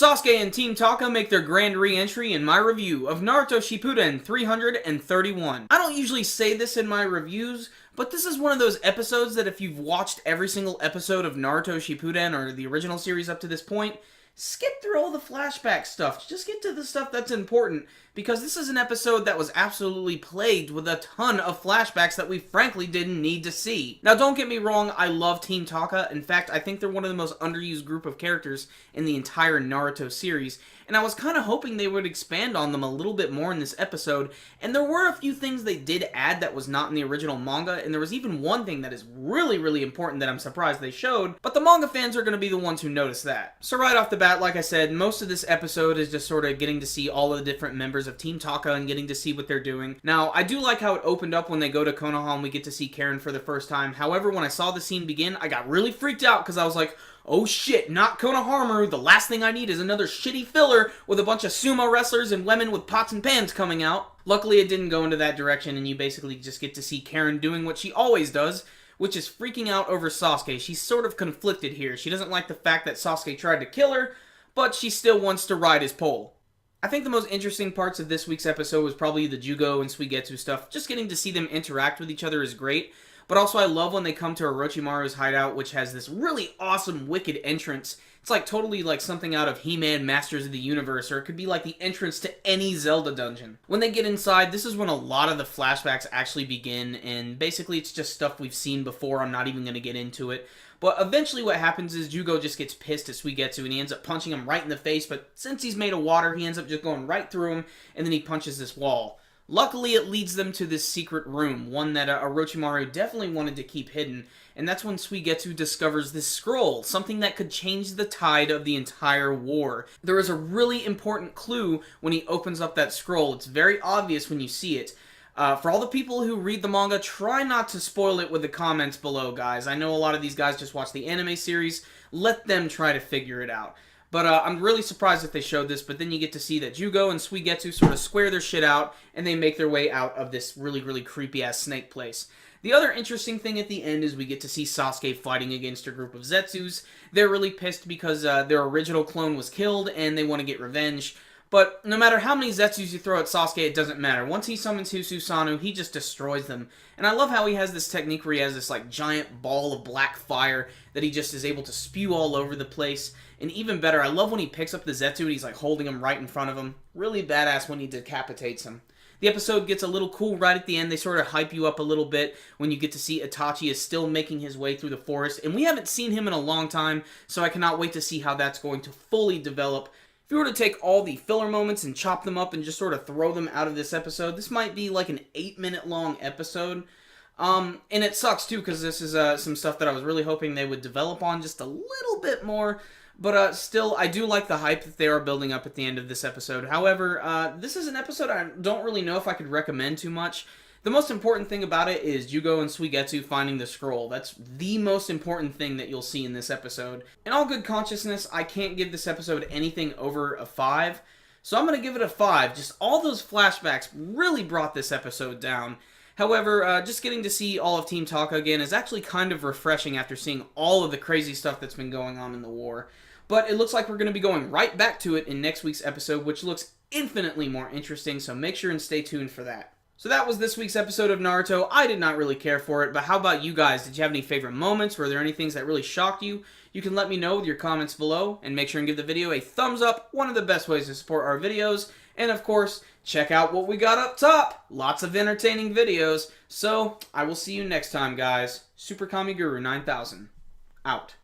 Sasuke and Team Taka make their grand re-entry in my review of Naruto Shippuden 331. I don't usually say this in my reviews, but this is one of those episodes that if you've watched every single episode of Naruto Shippuden or the original series up to this point, skip through all the flashback stuff. Just get to the stuff that's important, because this is an episode that was absolutely plagued with a ton of flashbacks that we frankly didn't need to see. Now, don't get me wrong, I love Team Taka. In fact, I think they're one of the most underused group of characters in the entire Naruto series, and I was kind of hoping they would expand on them a little bit more in this episode, and there were a few things they did add that was not in the original manga, and there was even one thing that is really, really important that I'm surprised they showed, but the manga fans are going to be the ones who notice that. So right off the bat, like I said, most of this episode is just sort of getting to see all of the different members of Team Taka and getting to see what they're doing. Now, I do like how it opened up when they go to Konoha and we get to see Karen for the first time. However, when I saw the scene begin, I got really freaked out because I was like, oh shit, not Konohamaru. The last thing I need is another shitty filler with a bunch of sumo wrestlers and women with pots and pans coming out. Luckily, it didn't go into that direction, and you basically just get to see Karen doing what she always does, which is freaking out over Sasuke. She's sort of conflicted here. She doesn't like the fact that Sasuke tried to kill her, but she still wants to ride his pole. I think the most interesting parts of this week's episode was probably the Jugo and Suigetsu stuff. Just getting to see them interact with each other is great. But also I love when they come to Orochimaru's hideout, which has this really awesome wicked entrance. It's like totally like something out of He-Man Masters of the Universe, or it could be like the entrance to any Zelda dungeon. When they get inside, this is when a lot of the flashbacks actually begin, and basically it's just stuff we've seen before. I'm not even going to get into it. But eventually what happens is Jugo just gets pissed at Suigetsu, and he ends up punching him right in the face, but since he's made of water, he ends up just going right through him, and then he punches this wall. Luckily, it leads them to this secret room, one that Orochimaru definitely wanted to keep hidden, and that's when Suigetsu discovers this scroll, something that could change the tide of the entire war. There is a really important clue when he opens up that scroll. It's very obvious when you see it. For all the people who read the manga, try not to spoil it with the comments below, guys. I know a lot of these guys just watch the anime series. Let them try to figure it out. But I'm really surprised that they showed this, but then you get to see that Jugo and Suigetsu sort of square their shit out, and they make their way out of this really, really creepy-ass snake place. The other interesting thing at the end is we get to see Sasuke fighting against a group of Zetsus. They're really pissed because their original clone was killed, and they want to get revenge. But no matter how many Zetsus you throw at Sasuke, it doesn't matter. Once he summons Susanoo, he just destroys them. And I love how he has this technique where he has this like giant ball of black fire that he just is able to spew all over the place. And even better, I love when he picks up the Zetsu and he's like holding him right in front of him. Really badass when he decapitates him. The episode gets a little cool right at the end. They sort of hype you up a little bit when you get to see Itachi is still making his way through the forest. And we haven't seen him in a long time, so I cannot wait to see how that's going to fully develop. If you were to take all the filler moments and chop them up and just sort of throw them out of this episode, this might be like an 8-minute long episode. And it sucks too, because this is some stuff that I was really hoping they would develop on just a little bit more. But still, I do like the hype that they are building up at the end of this episode. However, this is an episode I don't really know if I could recommend too much. The most important thing about it is Jugo and Suigetsu finding the scroll. That's the most important thing that you'll see in this episode. In all good consciousness, I can't give this episode anything over a 5. So I'm going to give it a 5. Just all those flashbacks really brought this episode down. However, just getting to see all of Team Taka again is actually kind of refreshing after seeing all of the crazy stuff that's been going on in the war. But it looks like we're going to be going right back to it in next week's episode, which looks infinitely more interesting, so make sure and stay tuned for that. So that was this week's episode of Naruto. I did not really care for it, but how about you guys? Did you have any favorite moments? Were there any things that really shocked you? You can let me know with your comments below, and make sure and give the video a thumbs up, one of the best ways to support our videos. And of course, check out what we got up top. Lots of entertaining videos. So, I will see you next time, guys. Super Kami Guru 9000. Out.